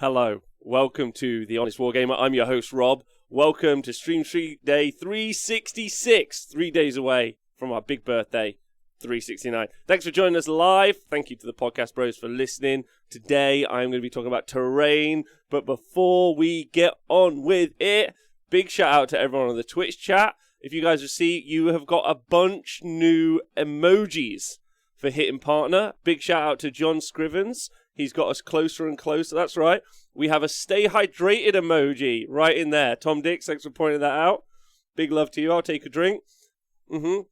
Hello, welcome to The Honest Wargamer. I'm your host, Rob. Welcome to Stream Street Day 366, 3 days away from our big birthday, 369. Thanks for joining us live. Thank you to the podcast bros for listening. Today, I'm going to be talking about terrain, but before we get on with it, big shout out to everyone on the Twitch chat. If you guys will see, you have got a bunch new emojis for hitting partner. Big shout out to John Scrivens. He's got us closer and closer. That's right. We have a stay hydrated emoji right in there. Tom Dix, thanks for pointing that out. Big love to you. I'll take a drink. We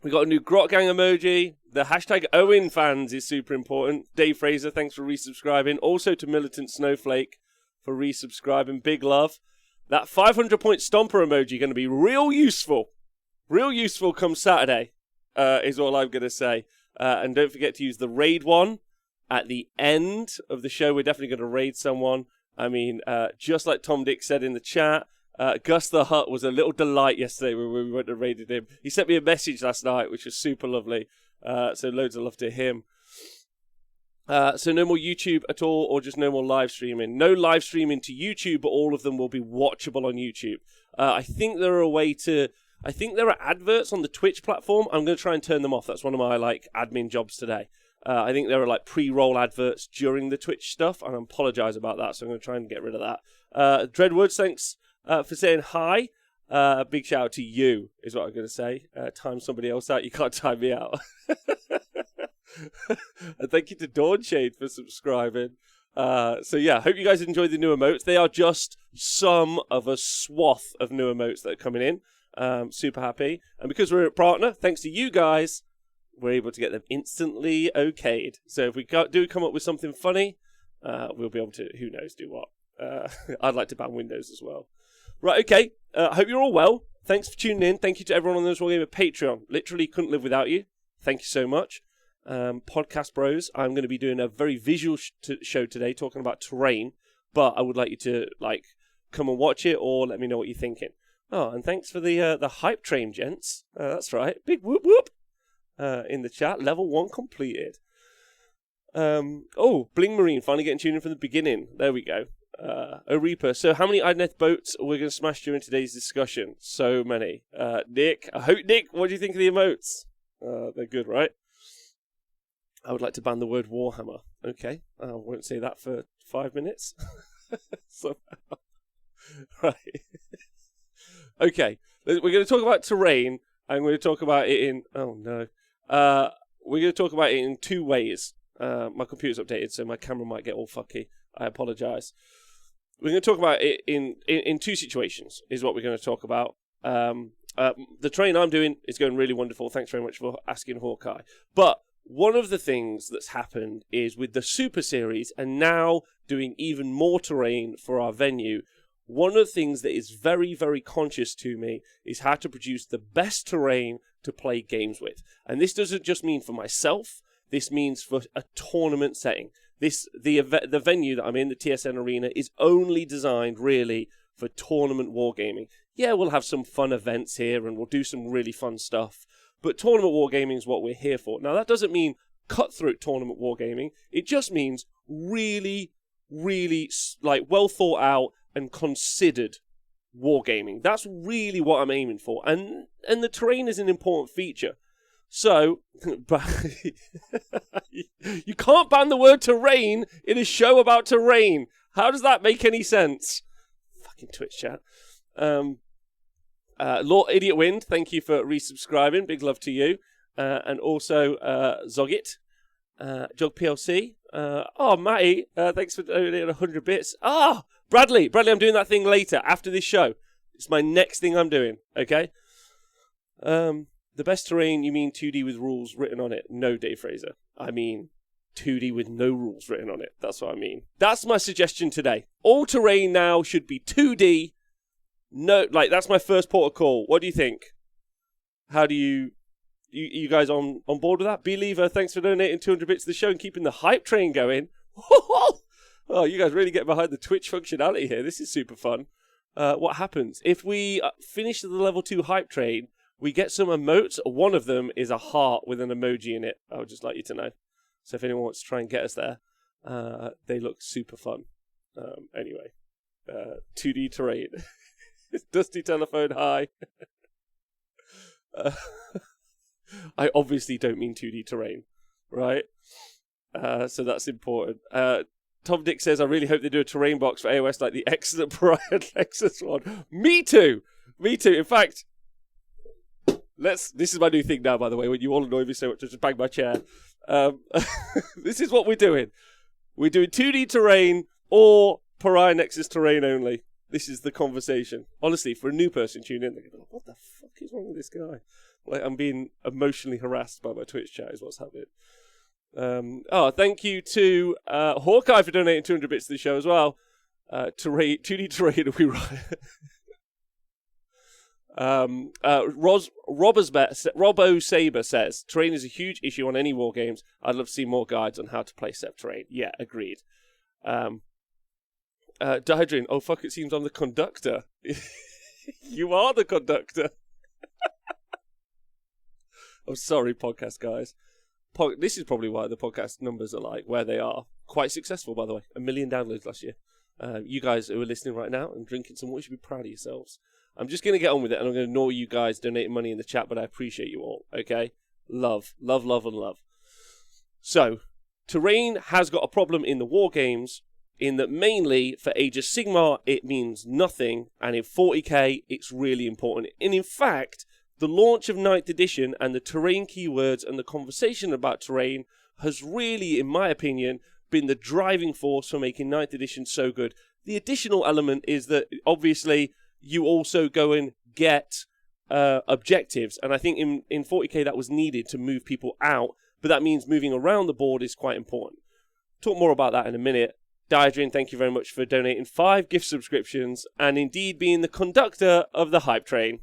got a new Grot Gang emoji. The hashtag Owen fans is super important. Dave Fraser, thanks for resubscribing. Also to Militant Snowflake for resubscribing. Big love. That 500 point stomper emoji going to be real useful. Real useful come Saturday, is all I'm going to say. And don't forget to use the raid one. At the end of the show, we're definitely going to raid someone. I mean, just like Tom Dick said in the chat, Gus the Hutt was a little delight yesterday when we went and raided him. He sent me a message last night, which was super lovely. So loads of love to him. So no more YouTube at all, or just no more live streaming. No live streaming to YouTube, but all of them will be watchable on YouTube. I think there are adverts on the Twitch platform. I'm going to try and turn them off. That's one of my admin jobs today. I think there are pre-roll adverts during the Twitch stuff, and I apologise about that, so I'm going to try and get rid of that. Dreadwoods, thanks for saying hi. Big shout out to you, is what I'm going to say. Time somebody else out, you can't time me out. And thank you to Dawnshade for subscribing. So yeah, hope you guys enjoyed the new emotes. They are just some of a swath of new emotes that are coming in. Super happy. And because we're a partner, thanks to you guys, we're able to get them instantly okayed. So if we do come up with something funny, we'll be able to, who knows, do what. I'd like to ban Windows as well. Right, okay. Hope you're all well. Thanks for tuning in. Thank you to everyone on the Wargamer Patreon. Literally couldn't live without you. Thank you so much. Podcast bros, I'm going to be doing a very visual show today talking about terrain, but I would like you to come and watch it or let me know what you're thinking. Oh, and thanks for the hype train, gents. That's right. Big whoop whoop. In the chat, level 1 completed. Bling Marine finally getting tuned in from the beginning. There we go. Reaper. So how many Idneth boats are we going to smash during today's discussion? So many. Nick, what do you think of the emotes? They're good, right? I would like to ban the word Warhammer. Okay, I won't say that for 5 minutes. Somehow. Right. Okay, we're going to talk about terrain. I'm going to talk about it in... Oh, no. We're going to talk about it in two ways. My computer's updated, so my camera might get all fucky. I apologise. We're going to talk about it in two situations, is what we're going to talk about. The train I'm doing is going really wonderful. Thanks very much for asking, Hawkeye. But one of the things that's happened is with the Super Series, and now doing even more terrain for our venue, one of the things that is very, very conscious to me is how to produce the best terrain to play games with. And this doesn't just mean for myself. This means for a tournament setting. The venue that I'm in, the TSN Arena, is only designed really for tournament wargaming. Yeah, we'll have some fun events here and we'll do some really fun stuff. But tournament wargaming is what we're here for. Now, that doesn't mean cutthroat tournament wargaming. It just means really, really well thought out and considered wargaming. That's really what I'm aiming for. And the terrain is an important feature. So, you can't ban the word terrain in a show about terrain. How does that make any sense? Fucking Twitch chat. Lord Idiot Wind, thank you for resubscribing. Big love to you. And also, Zogit, Jog PLC. Matty, thanks for donating 100 bits. Bradley, I'm doing that thing later, after this show. It's my next thing I'm doing, okay? The best terrain, you mean 2D with rules written on it? No, Dave Fraser. I mean 2D with no rules written on it. That's what I mean. That's my suggestion today. All terrain now should be 2D. No, that's my first port of call. What do you think? How do you guys on board with that? Believer, thanks for donating 200 bits to the show and keeping the hype train going. Oh, you guys really get behind the Twitch functionality here. This is super fun. What happens? If we finish the level 2 hype train, we get some emotes. One of them is a heart with an emoji in it. I would just like you to know. So if anyone wants to try and get us there, They look super fun. Anyway, 2D terrain. Dusty Telephone, hi. I obviously don't mean 2D terrain, right? So that's important. Tom Dick says, I really hope they do a terrain box for AOS like the excellent Brian Lexus one. Me too! Me too. In fact, this is my new thing now, by the way, when you all annoy me so much, I just bang my chair. This is what we're doing. We're doing 2D terrain or Pariah Nexus terrain only. This is the conversation. Honestly, for a new person tuning in, they're going to be like, what the fuck is wrong with this guy? Like, I'm being emotionally harassed by my Twitch chat is what's happening. Thank you to Hawkeye for donating 200 bits to the show as well. 2D terrain, we right. Robbo Saber says, terrain is a huge issue on any war games. I'd love to see more guides on how to play Sept terrain. Yeah, agreed. Dihydrin, oh fuck, it seems I'm the conductor. You are the conductor. I'm sorry, podcast guys. This is probably why the podcast numbers are like where they are. Quite successful, by the way. 1 million downloads last year. You guys who are listening right now and drinking some water should be proud of yourselves. I'm just going to get on with it, and I'm going to ignore you guys donating money in the chat, but I appreciate you all, okay? Love, love, love, and love. So, terrain has got a problem in the war games, in that mainly for Age of Sigmar, it means nothing, and in 40k, it's really important. And in fact, the launch of 9th edition and the terrain keywords and the conversation about terrain has really, in my opinion, been the driving force for making 9th edition so good. The additional element is that, obviously, you also go and get objectives. And I think in 40k that was needed to move people out, but that means moving around the board is quite important. Talk more about that in a minute. Diadrin, thank you very much for donating 5 gift subscriptions and indeed being the conductor of the hype train.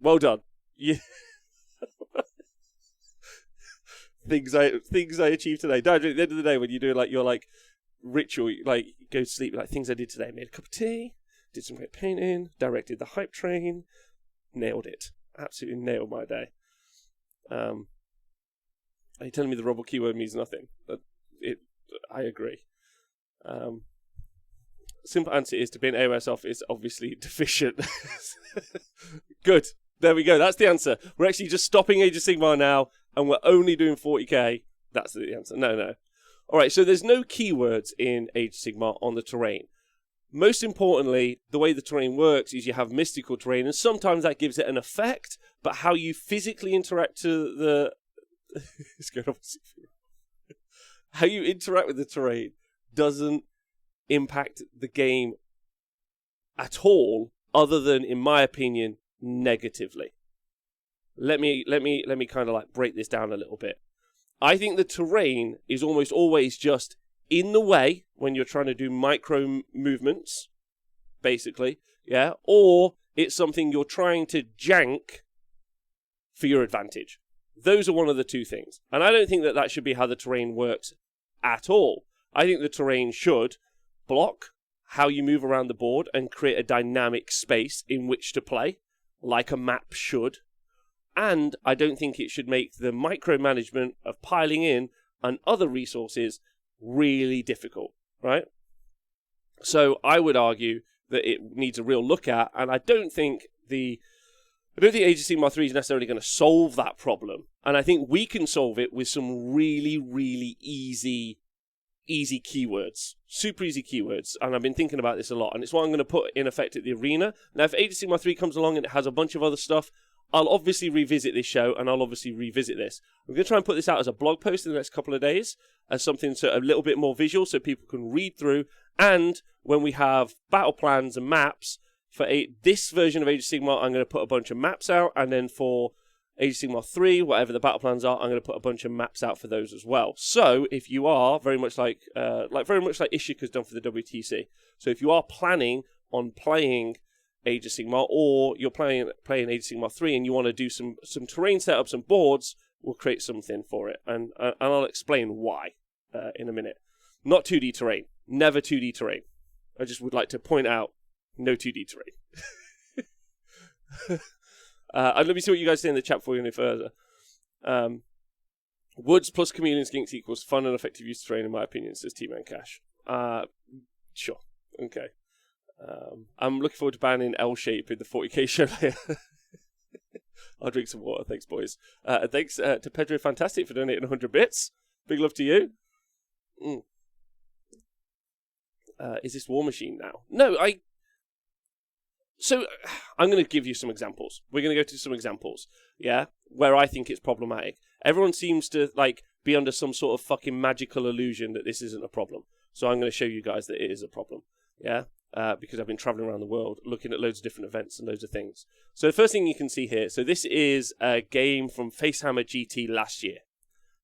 Well done. Things I achieved today. Diadrin, at the end of the day, when you do like your like ritual, like go to sleep, like things I did today, made a cup of tea, did some great painting, directed the hype train, nailed it. Absolutely nailed my day. Are you telling me the Robo keyword means nothing? I agree. Simple answer is to be an AOS off is obviously deficient. Good. There we go. That's the answer. We're actually just stopping Age of Sigmar now, and we're only doing 40k. That's the answer. No. All right, so there's no keywords in Age of Sigmar on the terrain. Most importantly, the way the terrain works is you have mystical terrain, and sometimes that gives it an effect, but how you physically interact to the... it's going opposite. How you interact with the terrain doesn't impact the game at all, other than, in my opinion, negatively. Let me kind of like break this down a little bit. I think the terrain is almost always just in the way when you're trying to do micro movements, basically, yeah, or it's something you're trying to jank for your advantage. Those are one of the two things. And I don't think that should be how the terrain works at all. I think the terrain should block how you move around the board and create a dynamic space in which to play, like a map should. And I don't think it should make the micromanagement of piling in and other resources really difficult, right? So I would argue that it needs a real look at, and I don't think Age of Sigmar 3 is necessarily going to solve that problem. And I think we can solve it with some really, really easy keywords. Super easy keywords. And I've been thinking about this a lot. And it's what I'm going to put in effect at the arena. Now, if Age of Sigmar 3 comes along and it has a bunch of other stuff, I'll obviously revisit this show and I'll obviously revisit this. I'm going to try and put this out as a blog post in the next couple of days as something so a little bit more visual so people can read through. And when we have battle plans and maps for this version of Age of Sigmar, I'm going to put a bunch of maps out. And then for Age of Sigmar 3, whatever the battle plans are, I'm going to put a bunch of maps out for those as well. So if you are very much like Ishika's done for the WTC. So if you are planning on playing Age of Sigmar, or you're playing Age of Sigmar 3 and you want to do some terrain setups and boards, we'll create something for it. And I'll explain why in a minute. Not 2D terrain. Never 2D terrain. I just would like to point out, no 2D terrain. And let me see what you guys say in the chat before we go any further. Woods plus chameleon skinks equals fun and effective use of terrain, in my opinion, says T-Man Cash. Sure. Okay. I'm looking forward to banning L-shape in the 40k show later. I'll drink some water. Thanks, boys. Thanks to Pedro Fantastic for donating 100 bits. Big love to you. Is this War Machine now? No, So, I'm going to give you some examples. We're going to go to some examples, yeah, where I think it's problematic. Everyone seems to, be under some sort of fucking magical illusion that this isn't a problem. So I'm going to show you guys that it is a problem, yeah? Because I've been traveling around the world looking at loads of different events and loads of things. So the first thing you can see here, so this is a game from Facehammer GT last year,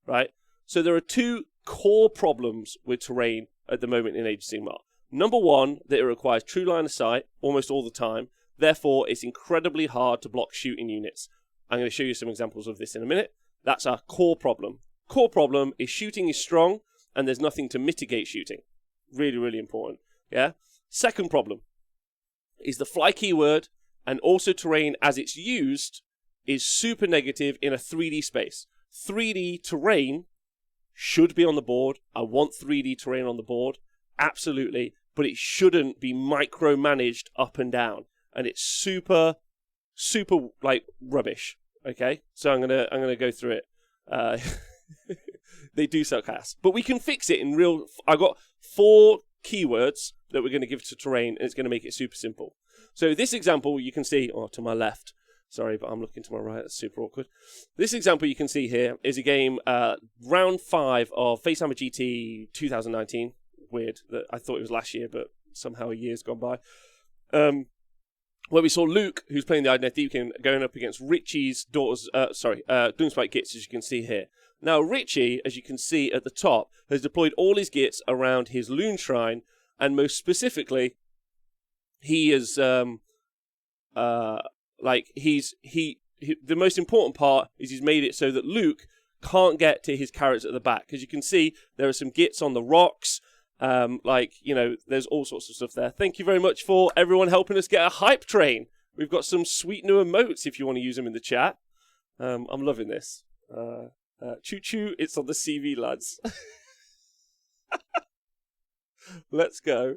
right? So there are two core problems with terrain at the moment in Age of Sigmar. Number one, that it requires true line of sight almost all the time. Therefore, it's incredibly hard to block shooting units. I'm going to show you some examples of this in a minute. That's our core problem. Core problem is shooting is strong and there's nothing to mitigate shooting. Really, really important. Yeah. Second problem is the fly keyword and also terrain as it's used is super negative in a 3D space. 3D terrain should be on the board. I want 3D terrain on the board. Absolutely. But it shouldn't be micromanaged up and down. And it's super rubbish. Okay? So I'm gonna go through it. They do suck ass. But we can fix it in real... I've got 4 keywords that we're going to give to terrain, and it's going to make it super simple. So this example, you can see... to my left. Sorry, but I'm looking to my right. That's super awkward. This example you can see here is a game, round 5 of Facehammer GT 2019. Weird that I thought it was last year, but somehow a year's gone by. Where we saw Luke, who's playing the Idoneth Deepkin, going up against Richie's daughter's... Doomspike Gits, as you can see here. Now, Richie, as you can see at the top, has deployed all his Gits around his Loon Shrine, and most specifically, he is... the most important part is he's made it so that Luke can't get to his carrots at the back. As you can see, there are some Gits on the rocks. There's all sorts of stuff there. Thank you very much for everyone helping us get a hype train. We've got some sweet new emotes if you want to use them in the chat. I'm loving this. Choo choo, it's on the CV, lads. Let's go.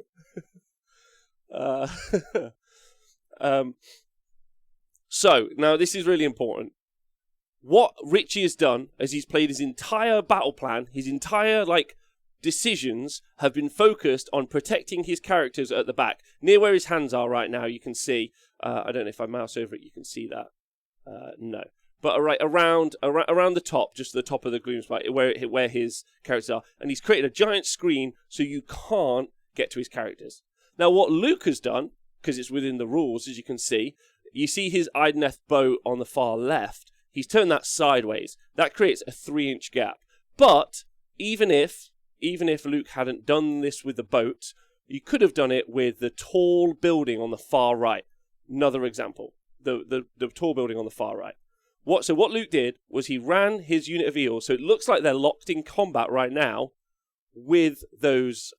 So, now this is really important. What Richie has done, as he's played his entire battle plan, his entire, decisions have been focused on protecting his characters at the back. Near where his hands are right now, you can see... I don't know if I mouse over it, you can see that. No. But right around the top, just the top of the Gloomspite, where his characters are. And he's created a giant screen so you can't get to his characters. Now, what Luke has done, because it's within the rules, as you can see, you see his Idoneth bow on the far left. He's turned that sideways. That creates a 3-inch gap. But even if Luke hadn't done this with the boat, you could have done it with the tall building on the far right. Another example. The tall building on the far right. So what Luke did was he ran his unit of eels, so it looks like they're locked in combat right now with those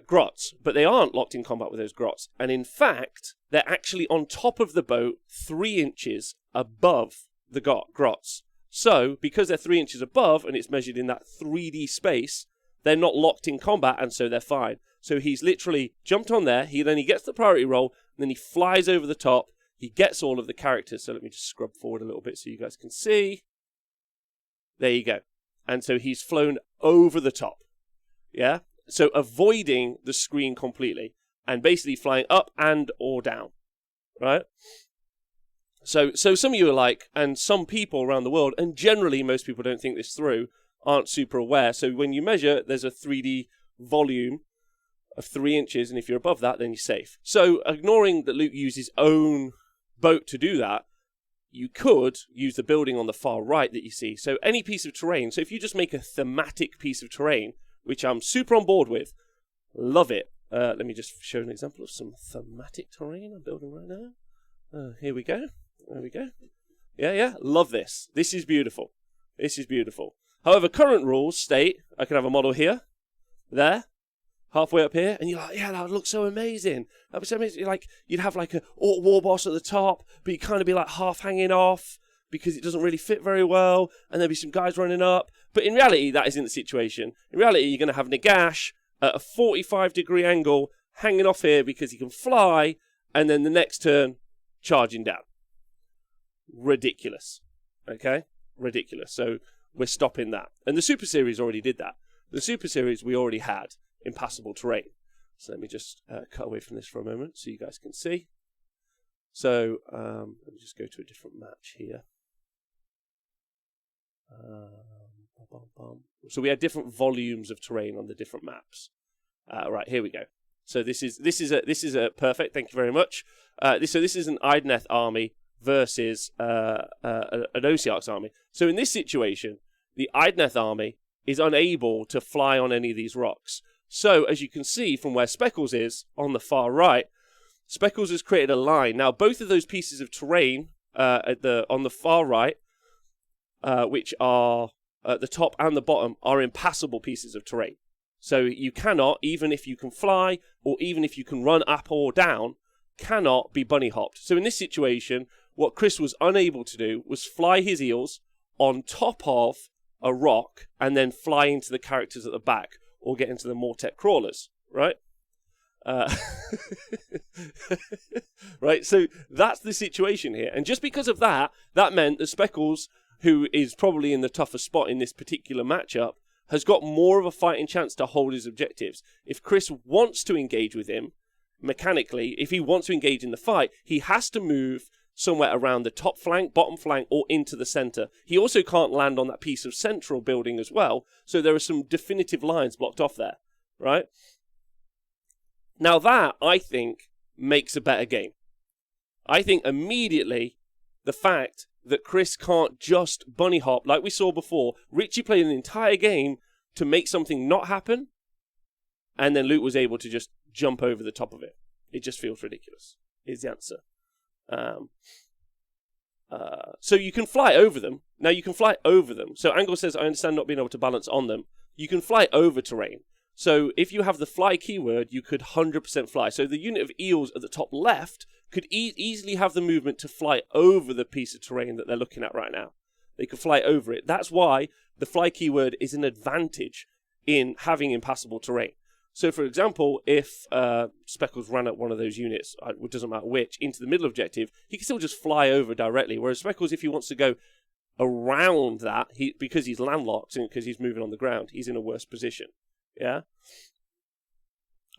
grots, but they aren't locked in combat with those grots. And in fact, they're actually on top of the boat 3 inches above the grots. So, because they're 3 inches above, and it's measured in that 3D space, they're not locked in combat, and so they're fine. So he's literally jumped on there, then he gets the priority roll, and then he flies over the top, he gets all of the characters. So let me just scrub forward a little bit so you guys can see. There you go. And so he's flown over the top. Yeah? So avoiding the screen completely, and basically flying up and or down. Right? So some of you are like, and some people around the world, and generally most people don't think this through, aren't super aware. So when you measure, there's a 3D volume of 3 inches, and if you're above that, then you're safe. So ignoring that Luke used his own boat to do that, you could use the building on the far right that you see. So any piece of terrain, so if you just make a thematic piece of terrain, which I'm super on board with, love it. Let me just show an example of some thematic terrain I'm building right now. Here we go. There we go. Yeah, love this. This is beautiful. This is beautiful. However, current rules state I can have a model here, there, halfway up here, and you're like, yeah, that would look so amazing. That would be so amazing. You'd have like a Orc War Boss at the top, but you'd kind of be like half hanging off because it doesn't really fit very well, and there'll be some guys running up. But in reality, that isn't the situation. In reality, you're going to have Nagash at a 45-degree angle hanging off here because he can fly, and then the next turn, charging down. Ridiculous. Okay? Ridiculous. So we're stopping that. And the Super Series already did that. The Super Series, we already had impassable terrain. So let me just cut away from this for a moment so you guys can see. So let me just go to a different match here. So we had different volumes of terrain on the different maps. Right, here we go. So this is a perfect. Thank you very much. So this is an Idoneth army versus an Osiarch's army. So in this situation, the Idoneth army is unable to fly on any of these rocks. So as you can see from where Speckles is on the far right, Speckles has created a line. Now both of those pieces of terrain on the far right, which are at the top and the bottom, are impassable pieces of terrain. So you cannot, even if you can fly, or even if you can run up or down, cannot be bunny hopped. So in this situation, what Chris was unable to do was fly his eels on top of a rock and then fly into the characters at the back or get into the Mortek crawlers, right? Right, so that's the situation here. And just because of that, that meant that Speckles, who is probably in the toughest spot in this particular matchup, has got more of a fighting chance to hold his objectives. If Chris wants to engage with him, mechanically, if he wants to engage in the fight, he has to move somewhere around the top flank, bottom flank, or into the center. He also can't land on that piece of central building as well, so there are some definitive lines blocked off there, right? Now that, I think, makes a better game. I think immediately the fact that Chris can't just bunny hop like we saw before. Richie played an entire game to make something not happen, and then Luke was able to just jump over the top of it. It just feels ridiculous, is the answer. So you can fly over them. Now you can fly over them. So Angle says, I understand not being able to balance on them. You can fly over terrain. So if you have the fly keyword, you could 100% fly. So the unit of eels at the top left could easily have the movement to fly over the piece of terrain that they're looking at right now. They could fly over it. That's why the fly keyword is an advantage in having impassable terrain. So for example, if Speckles ran at one of those units, it doesn't matter which, into the middle objective, he can still just fly over directly. Whereas Speckles, if he wants to go around that, because he's landlocked and because he's moving on the ground, he's in a worse position. Yeah?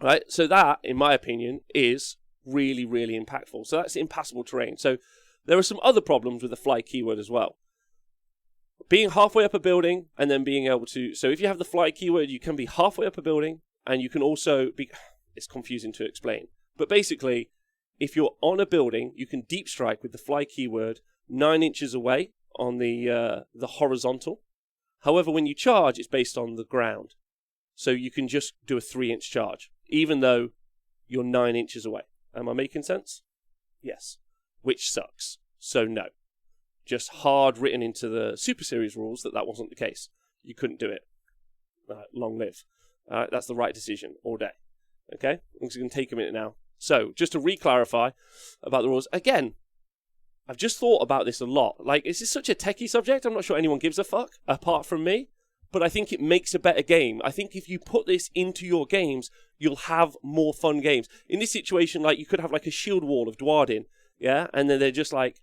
Right? So that, in my opinion, is really, really impactful. So that's impassable terrain. So there are some other problems with the fly keyword as well. Being halfway up a building and then being able to... So if you have the fly keyword, you can be halfway up a building and you can also be... It's confusing to explain. But basically, if you're on a building, you can deep strike with the fly keyword 9 inches away on the horizontal. However, when you charge, it's based on the ground. So you can just do a 3-inch charge, even though you're 9 inches away. Am I making sense? Yes. Which sucks. So no. Just hard written into the Super Series rules that wasn't the case. You couldn't do it. Long live. That's the right decision all day. Okay? It's going to take a minute now. So, just to re-clarify about the rules. Again, I've just thought about this a lot. Like, this is such a techie subject. I'm not sure anyone gives a fuck, apart from me. But I think it makes a better game. I think if you put this into your games, you'll have more fun games. In this situation, like, you could have like a shield wall of Dwarden, yeah? And then they're just like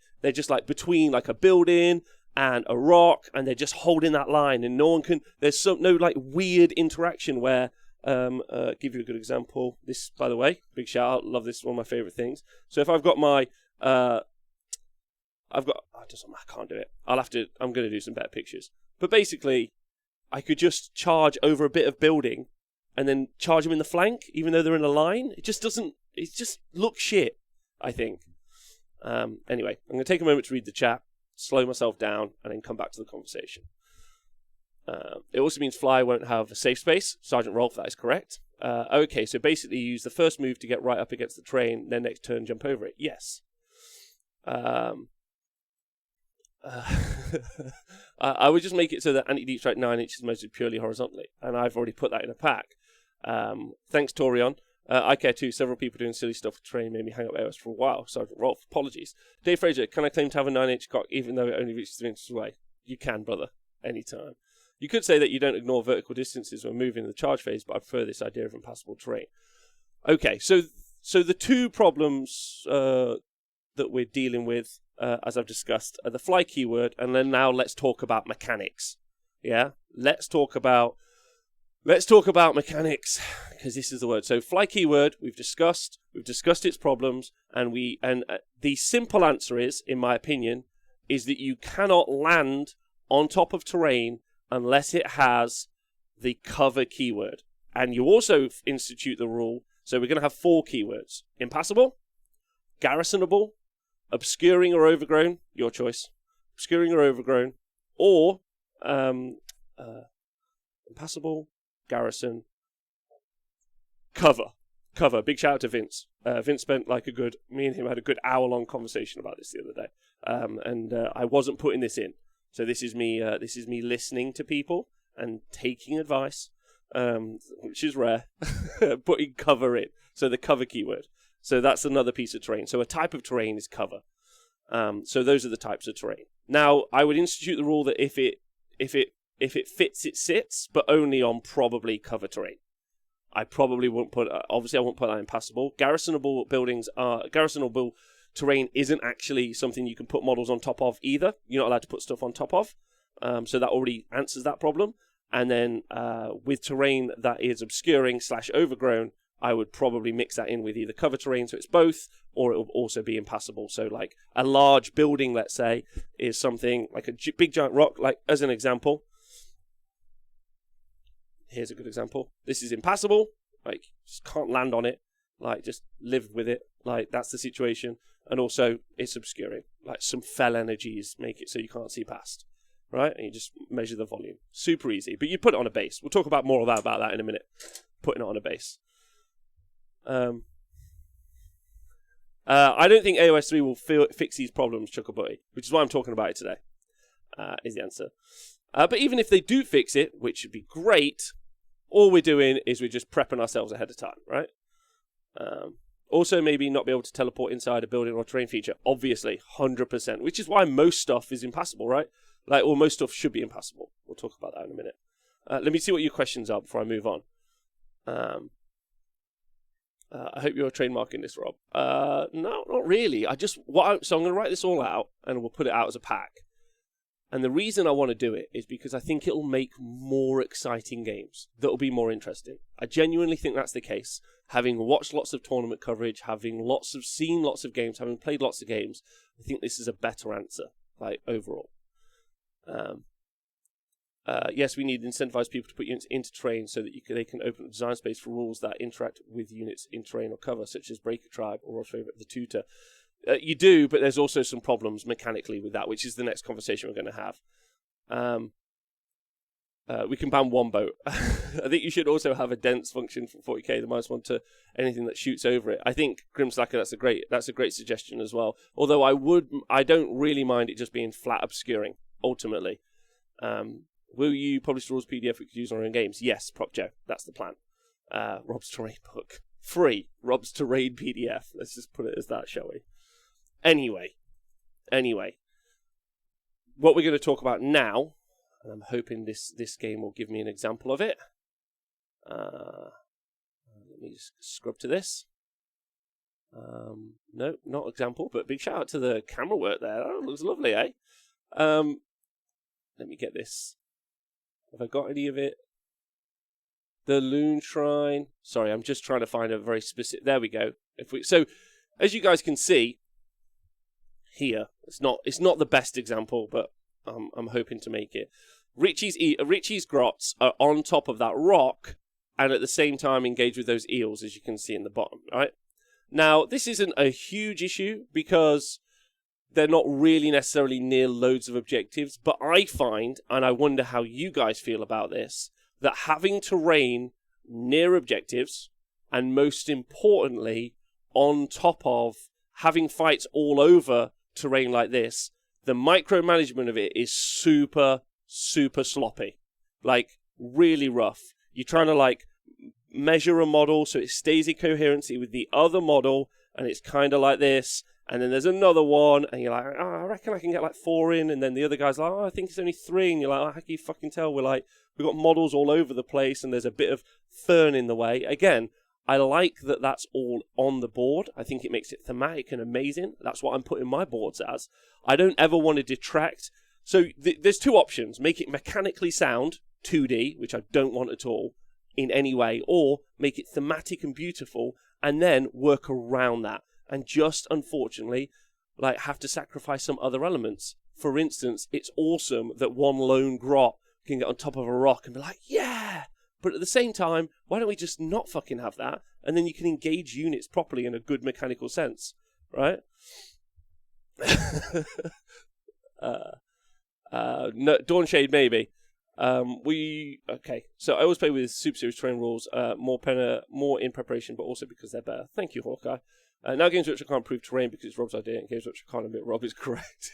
between like a building and a rock, and they're just holding that line, and no one can... There's no like weird interaction where... give you a good example. This, by the way, big shout out. Love this. One of my favorite things. So if I've got my... I can't do it. I'm going to do some better pictures. But basically... I could just charge over a bit of building and then charge them in the flank, even though they're in a line. It just looks shit, I think. Anyway, I'm going to take a moment to read the chat, slow myself down, and then come back to the conversation. It also means fly won't have a safe space. Sergeant Rolf, that is correct. Okay, so basically use the first move to get right up against the train, then next turn jump over it. Yes. I would just make it so that anti-deep strike 9 inches measured purely horizontally, and I've already put that in a pack. Thanks, Torion. I care too. Several people doing silly stuff with terrain made me hang up AOS for a while. Sergeant Rolf, apologies. Dave Fraser, can I claim to have a 9-inch cock even though it only reaches 3 inches away? You can, brother. Anytime. You could say that you don't ignore vertical distances when moving in the charge phase, but I prefer this idea of impassable terrain. Okay, so the two problems that we're dealing with, as I've discussed, are the fly keyword, and then now let's talk about mechanics. Yeah, let's talk about mechanics, because this is the word. So fly keyword, we've discussed its problems, and the simple answer is, in my opinion, is that you cannot land on top of terrain unless it has the cover keyword. And you also institute the rule, so we're going to have 4 keywords. Impassable, garrisonable, obscuring or overgrown, your choice, obscuring or overgrown, or impassable, garrison, cover. Big shout out to Vince. Vince spent me and him had a good hour-long conversation about this the other day. And I wasn't putting this in. So this is me listening to people and taking advice, which is rare, putting cover in. So the cover keyword. So that's another piece of terrain. So a type of terrain is cover. So those are the types of terrain. Now, I would institute the rule that if it fits, it sits, but only on probably cover terrain. I probably won't put. Obviously, I won't put that in passable. Garrisonable terrain isn't actually something you can put models on top of either. You're not allowed to put stuff on top of. So that already answers that problem. And then with terrain that is obscuring / overgrown, I would probably mix that in with either cover terrain, so it's both, or it will also be impassable. So like a large building, let's say, is something like a big giant rock, like as an example. Here's a good example. This is impassable. Like, just can't land on it. Like, just live with it. Like, that's the situation. And also, it's obscuring. Like, some fell energies make it so you can't see past. Right? And you just measure the volume. Super easy. But you put it on a base. We'll talk about more about that in a minute. Putting it on a base. I don't think AOS 3 will fix these problems, Chuckabutty, which is why I'm talking about it today, is the answer. But even if they do fix it, which would be great, all we're doing is we're just prepping ourselves ahead of time, right? Also, maybe not be able to teleport inside a building or terrain feature. Obviously, 100%, which is why most stuff is impassable, right? Like, or most stuff should be impassable. We'll talk about that in a minute. Let me see what your questions are before I move on. I hope you're trademarking this, Rob. No, not really. So I'm going to write this all out, and we'll put it out as a pack. And the reason I want to do it is because I think it'll make more exciting games that will be more interesting. I genuinely think that's the case. Having watched lots of tournament coverage, having seen lots of games, having played lots of games, I think this is a better answer, like, overall. Yes, we need to incentivize people to put units into terrain so that they can open up design space for rules that interact with units in terrain or cover, such as Breaker Tribe or Rob's favorite, the Tutor. You do, but there's also some problems mechanically with that, which is the next conversation we're going to have. We can ban one boat. I think you should also have a dense function from 40k, the -1 to anything that shoots over it. I think Grimslacker, that's a great suggestion as well. Although I don't really mind it just being flat obscuring, ultimately. Will you publish the rules PDF we could use on our own games? Yes, Prop Joe. That's the plan. Rob's Terrain book. Free. Rob's Terrain PDF. Let's just put it as that, shall we? Anyway. What we're going to talk about now, and I'm hoping this game will give me an example of it. Let me just scrub to this. No, not example, but big shout out to the camera work there. That looks lovely, eh? Let me get this. Have I got any of it? The Loon Shrine. Sorry, I'm just trying to find a very specific. There we go. So, as you guys can see here, it's not the best example, but I'm hoping to make it. Richie's grots are on top of that rock, and at the same time engage with those eels, as you can see in the bottom. Right now, this isn't a huge issue because they're not really necessarily near loads of objectives, but I find, and I wonder how you guys feel about this, that having terrain near objectives, and most importantly, on top of having fights all over terrain like this, the micromanagement of it is super, super sloppy. Like, really rough. You're trying to, like, measure a model so it stays in coherency with the other model, and it's kind of like this. And then there's another one, and you're like, oh, I reckon I can get like 4 in. And then the other guy's like, oh, I think it's only 3. And you're like, oh, how can you fucking tell? We've got models all over the place, and there's a bit of fern in the way. Again, I like that that's all on the board. I think it makes it thematic and amazing. That's what I'm putting my boards as. I don't ever want to detract. So there's 2 options. Make it mechanically sound, 2D, which I don't want at all in any way, or make it thematic and beautiful, and then work around that. And just, unfortunately, have to sacrifice some other elements. For instance, it's awesome that one lone grot can get on top of a rock and be like, yeah! But at the same time, why don't we just not fucking have that? And then you can engage units properly in a good mechanical sense, right? No, Dawnshade, maybe. Okay. So I always play with Super Series terrain rules, more in preparation, but also because they're better. Thank you, Hawkeye. Now games which I can't prove terrain because it's Rob's idea, and games which I can't admit Rob is correct.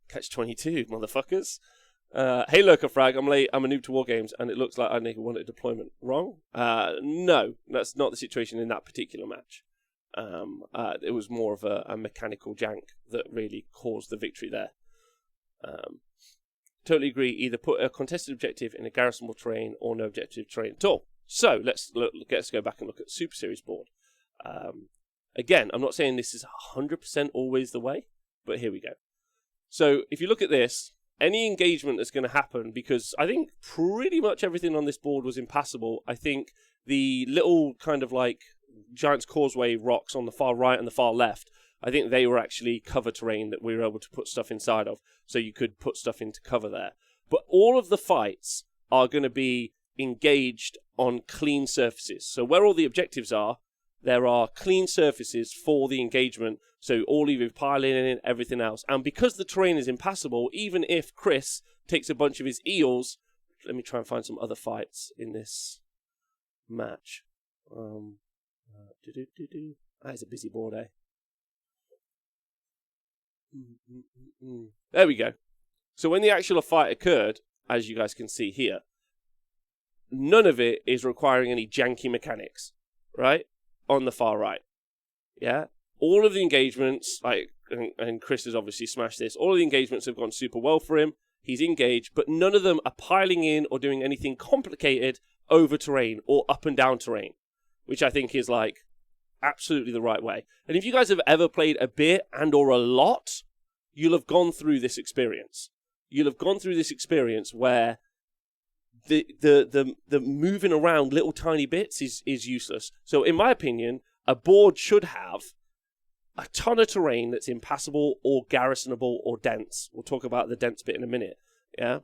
Catch 22, motherfuckers. Hey, Lurker Frag, I'm late. I'm a noob to Wargames, and it looks like I wanted a deployment. Wrong? No, that's not the situation in that particular match. It was more of a mechanical jank that really caused the victory there. Totally agree. Either put a contested objective in a garrisonable terrain or no objective terrain at all. So let's go back and look at the Super Series board. Again, I'm not saying this is 100% always the way, but here we go. So if you look at this, any engagement that's going to happen, because I think pretty much everything on this board was impassable. I think the little kind of Giant's Causeway rocks on the far right and the far left, I think they were actually cover terrain that we were able to put stuff inside of, so you could put stuff into cover there. But all of the fights are going to be engaged on clean surfaces. So where all the objectives are, there are clean surfaces for the engagement, so all of your piling in, everything else. And because the terrain is impassable, even if Chris takes a bunch of his eels, let me try and find some other fights in this match. That is a busy board, eh? There we go. So when the actual fight occurred, as you guys can see here, none of it is requiring any janky mechanics, right? On the far right. Yeah? All of the engagements, and Chris has obviously smashed this, all of the engagements have gone super well for him. He's engaged, but none of them are piling in or doing anything complicated over terrain or up and down terrain, which I think is absolutely the right way. And if you guys have ever played a bit and or a lot, you'll have gone through this experience. You'll have gone through this experience where the moving around little tiny bits is useless. So in my opinion, a board should have a ton of terrain that's impassable or garrisonable or dense. We'll talk about the dense bit in a minute. Yeah.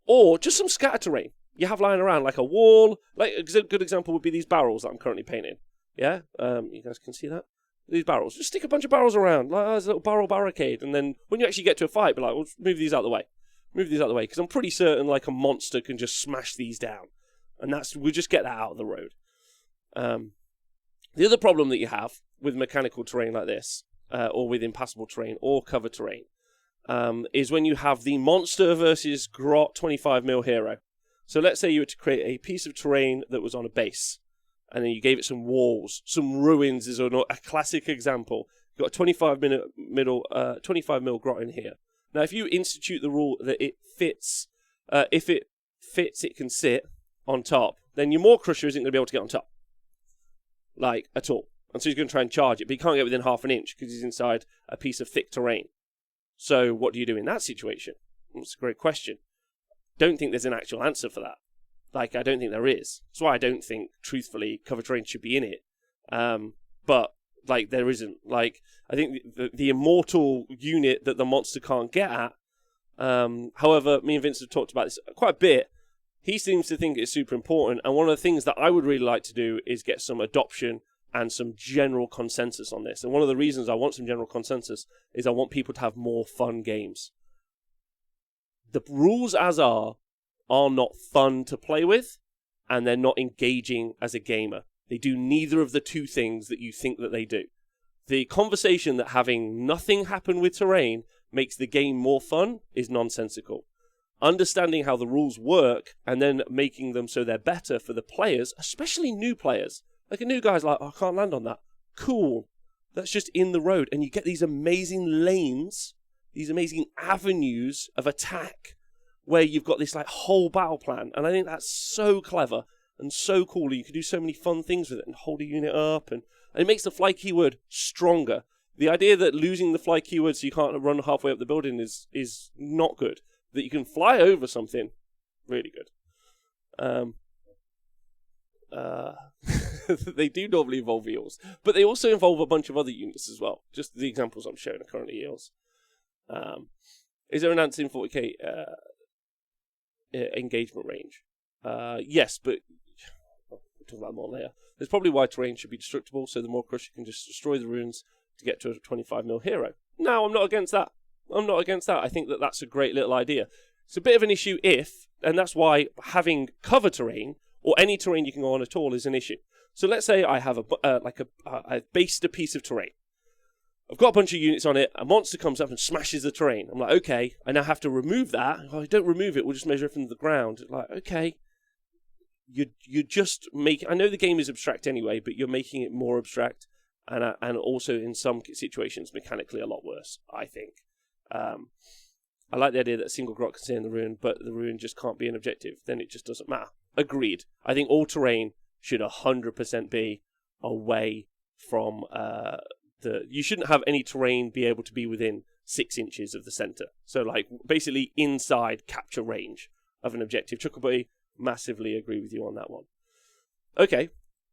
Or just some scatter terrain you have lying around, like a wall. A good example would be these barrels that I'm currently painting. Yeah. You guys can see that? These barrels. Just stick a bunch of barrels around, like there's a little barrel barricade, and then when you actually get to a fight, be like, well, move these out of the way. Move these out of the way, because I'm pretty certain a monster can just smash these down. And we'll just get that out of the road. The other problem that you have with mechanical terrain like this, or with impassable terrain, or cover terrain, is when you have the monster versus grot 25mm hero. So let's say you were to create a piece of terrain that was on a base, and then you gave it some walls, some ruins is a classic example. You've got a 25mm grot in here. Now, if you institute the rule that it fits, if it fits, it can sit on top, then your Maw Crusher isn't going to be able to get on top. At all. And so he's going to try and charge it, but he can't get within half an inch because he's inside a piece of thick terrain. So what do you do in that situation? That's a great question. Don't think there's an actual answer for that. I don't think there is. That's why I don't think, truthfully, cover terrain should be in it. But there isn't. I think the immortal unit that the monster can't get at, however, me and Vince have talked about this quite a bit. He seems to think it's super important, and one of the things that I would really like to do is get some adoption and some general consensus on this. And one of the reasons I want some general consensus is I want people to have more fun games. The rules as are not fun to play with, and they're not engaging as a gamer. They do neither of the two things that you think that they do. The conversation that having nothing happen with terrain makes the game more fun is nonsensical. understanding how the rules work and then making them so they're better for the players, especially new players. Like a new guy's like, oh, I can't land on that. Cool. That's just in the road. And you get these amazing lanes, these amazing avenues of attack where you've got this like whole battle plan. And I think that's so clever and so cool. You can do so many fun things with it and hold a unit up. And it makes the fly keyword stronger. The idea that losing the fly keyword so you can't run halfway up the building is not good. That you can fly over something, really good. They do normally involve eels, but they also involve a bunch of other units as well. Just the examples I'm showing are currently eels. Is there an answer in 40k engagement range? Yes, but we'll talk about more later. There's probably why terrain should be destructible, so the more crush you can just destroy the runes to get to a 25mm hero. No, I'm not against that. I think that that's a great little idea. It's a bit of an issue and that's why having cover terrain or any terrain you can go on at all is an issue. So let's say I have I've based a piece of terrain. I've got a bunch of units on it. A monster comes up and smashes the terrain. I'm like, okay, I now have to remove that. If I don't remove it, we'll just measure it from the ground. Like, okay, you just make. I know the game is abstract anyway, but you're making it more abstract, and also in some situations mechanically a lot worse. I think. I like the idea that a single grot can stay in the ruin, but the ruin just can't be an objective. Then it just doesn't matter. Agreed. I think all terrain should 100% be away from you shouldn't have any terrain be able to be within 6 inches of the center. So like basically inside capture range of an objective. Chuckleberry, massively agree with you on that one. Okay,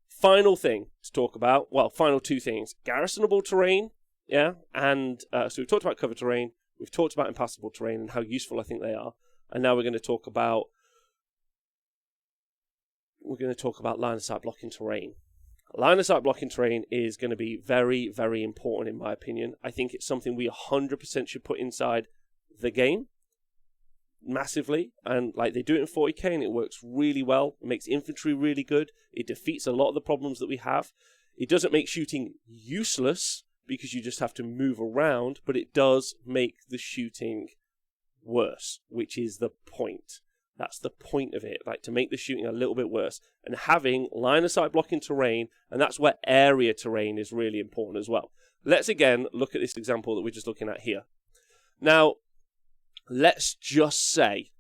final thing to talk about. Well, final 2 things. Garrisonable terrain, yeah, and so we've talked about cover terrain. We've talked about impassable terrain and how useful I think they are. And now we're going to talk about line of sight blocking terrain. Line of sight blocking terrain is going to be very, very important in my opinion. I think it's something we 100% should put inside the game massively. And like they do it in 40k and it works really well. It makes infantry really good. It defeats a lot of the problems that we have. It doesn't make shooting useless because you just have to move around, but it does make the shooting worse, which is the point. That's the point of it, like to make the shooting a little bit worse. And having line of sight blocking terrain, and that's where area terrain is really important as well. Let's again look at this example that we're just looking at here. Now, let's just say,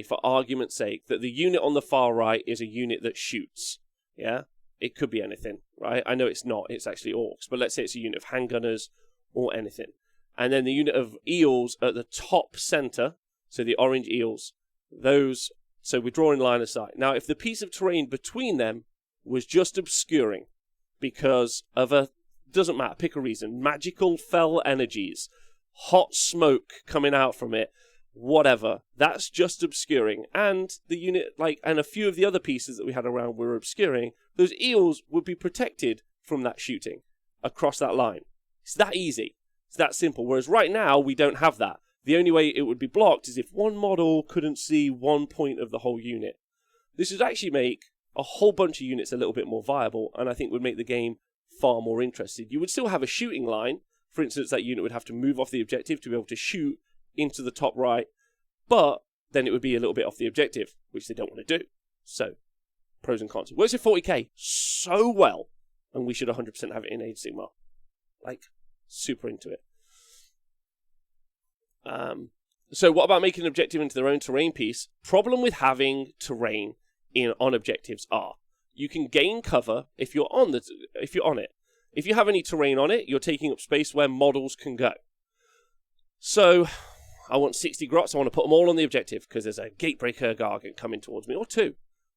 for argument's sake, that the unit on the far right is a unit that shoots. Yeah? It could be anything, right? I know it's not. It's actually orcs. But let's say it's a unit of handgunners or anything. And then the unit of eels at the top center, so the orange eels, those, so we're drawing line of sight. Now, if the piece of terrain between them was just obscuring because of doesn't matter, pick a reason, magical fell energies, hot smoke coming out from it, whatever, that's just obscuring. And the unit, and a few of the other pieces that we had around were obscuring, those eels would be protected from that shooting across that line. It's that easy. It's that simple. Whereas right now, we don't have that. The only way it would be blocked is if one model couldn't see one point of the whole unit. This would actually make a whole bunch of units a little bit more viable, and I think would make the game far more interesting. You would still have a shooting line. For instance, that unit would have to move off the objective to be able to shoot into the top right, but then it would be a little bit off the objective, which they don't want to do. So, pros and cons. It works in 40k so well, and we should 100% have it in Age of Sigmar. Super into it. So what about making an objective into their own terrain piece? Problem with having terrain on objectives are you can gain cover if you're on it. If you have any terrain on it, you're taking up space where models can go. So I want 60 grots. I want to put them all on the objective because there's a gatebreaker gargant coming towards me, or 2,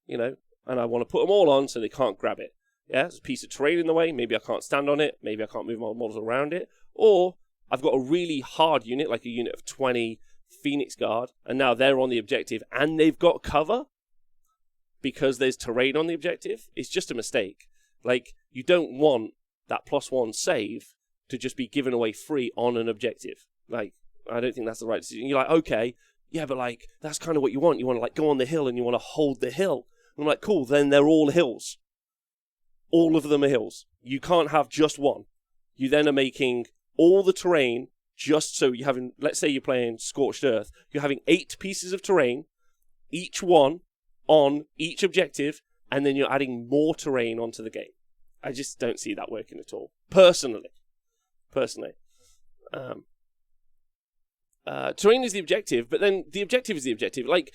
and I want to put them all on so they can't grab it. Yeah, there's a piece of terrain in the way. Maybe I can't stand on it. Maybe I can't move my models around it. Or I've got a really hard unit, like a unit of 20 Phoenix Guard, and now they're on the objective and they've got cover because there's terrain on the objective. It's just a mistake. You don't want that +1 save to just be given away free on an objective. I don't think that's the right decision. You're like, okay, yeah, but that's kind of what you want. You want to go on the hill and you want to hold the hill. And I'm like, cool, then they're all hills. All of them are hills. You can't have just one. You then are making all the terrain just so you're having, let's say you're playing Scorched Earth, you're having 8 pieces of terrain, each one on each objective, and then you're adding more terrain onto the game. I just don't see that working at all, personally. Terrain is the objective, but then the objective is the objective. Like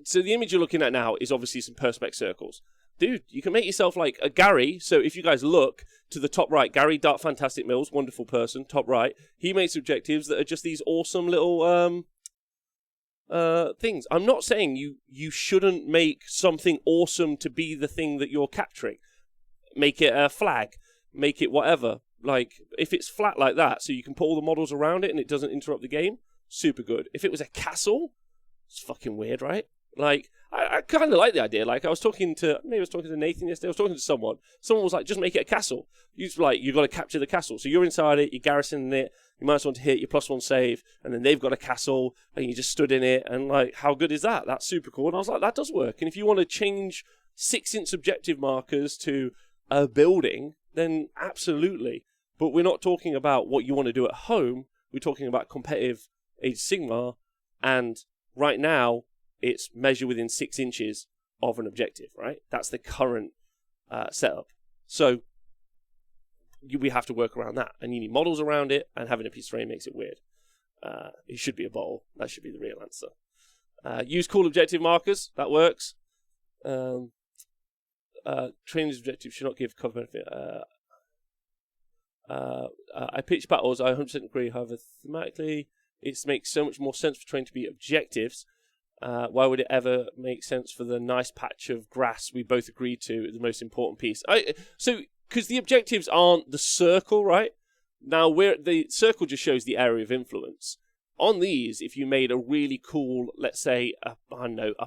so the image you're looking at now is obviously some perspex circles. Dude, you can make yourself like a Gary. So if you guys look to the top right, Gary Dark Fantastic Mills, wonderful person, top right. He makes objectives that are just these awesome little things. I'm not saying you shouldn't make something awesome to be the thing that you're capturing. Make it a flag, make it whatever. Like, if it's flat like that, so you can put all the models around it and it doesn't interrupt the game, super good. If it was a castle, it's fucking weird, right? Like, I kind of like the idea. Like, maybe I was talking to Nathan yesterday, I was talking to someone. Someone was like, just make it a castle. You've got to capture the castle. So you're inside it, you're garrisoning it, you might want to hit your +1 save, and then they've got a castle, and you just stood in it, and like, how good is that? That's super cool. And I was like, that does work. And if you want to change 6-inch objective markers to a building, then absolutely. But we're not talking about what you want to do at home. We're talking about competitive Age of Sigmar, and right now it's measure within 6 inches of an objective, right? That's the current setup. So we have to work around that, and you need models around it, and having a piece of terrain makes it weird. It should be a bottle. That should be the real answer. Use cool objective markers. That works. Training's objective should not give cover benefit. I pitch battles, I 100% agree. However, thematically, it makes so much more sense for terrain to be objectives. Why would it ever make sense for the nice patch of grass we both agreed to is the most important piece? Because the objectives aren't the circle, right? Now, the circle just shows the area of influence. On these, if you made a really cool, let's say, a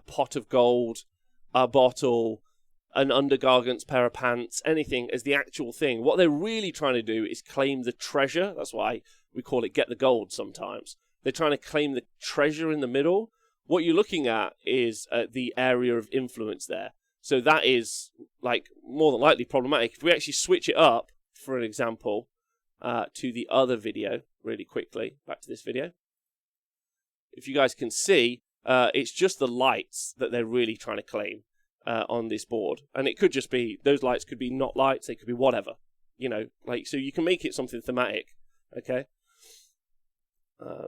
pot of gold, a bottle, an undergargant's pair of pants, anything as the actual thing. What they're really trying to do is claim the treasure. That's why we call it get the gold sometimes. They're trying to claim the treasure in the middle. What you're looking at is the area of influence there. So that is, like, more than likely problematic. If we actually switch it up, for an example, to the other video, really quickly, back to this video. If you guys can see, it's just the lights that they're really trying to claim. On this board, and it could just be those lights could be not lights, they could be whatever, like, so you can make it something thematic. Okay.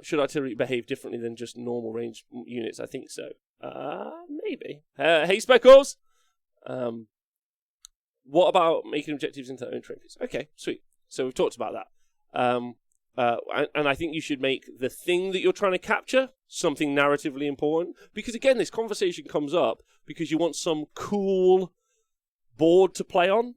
Should artillery behave differently than just normal range units? I think so. Maybe. Hey Speckles, what about making objectives into their own trophies? Okay, sweet. So we've talked about that. And I think you should make the thing that you're trying to capture something narratively important. Because again, this conversation comes up because you want some cool board to play on.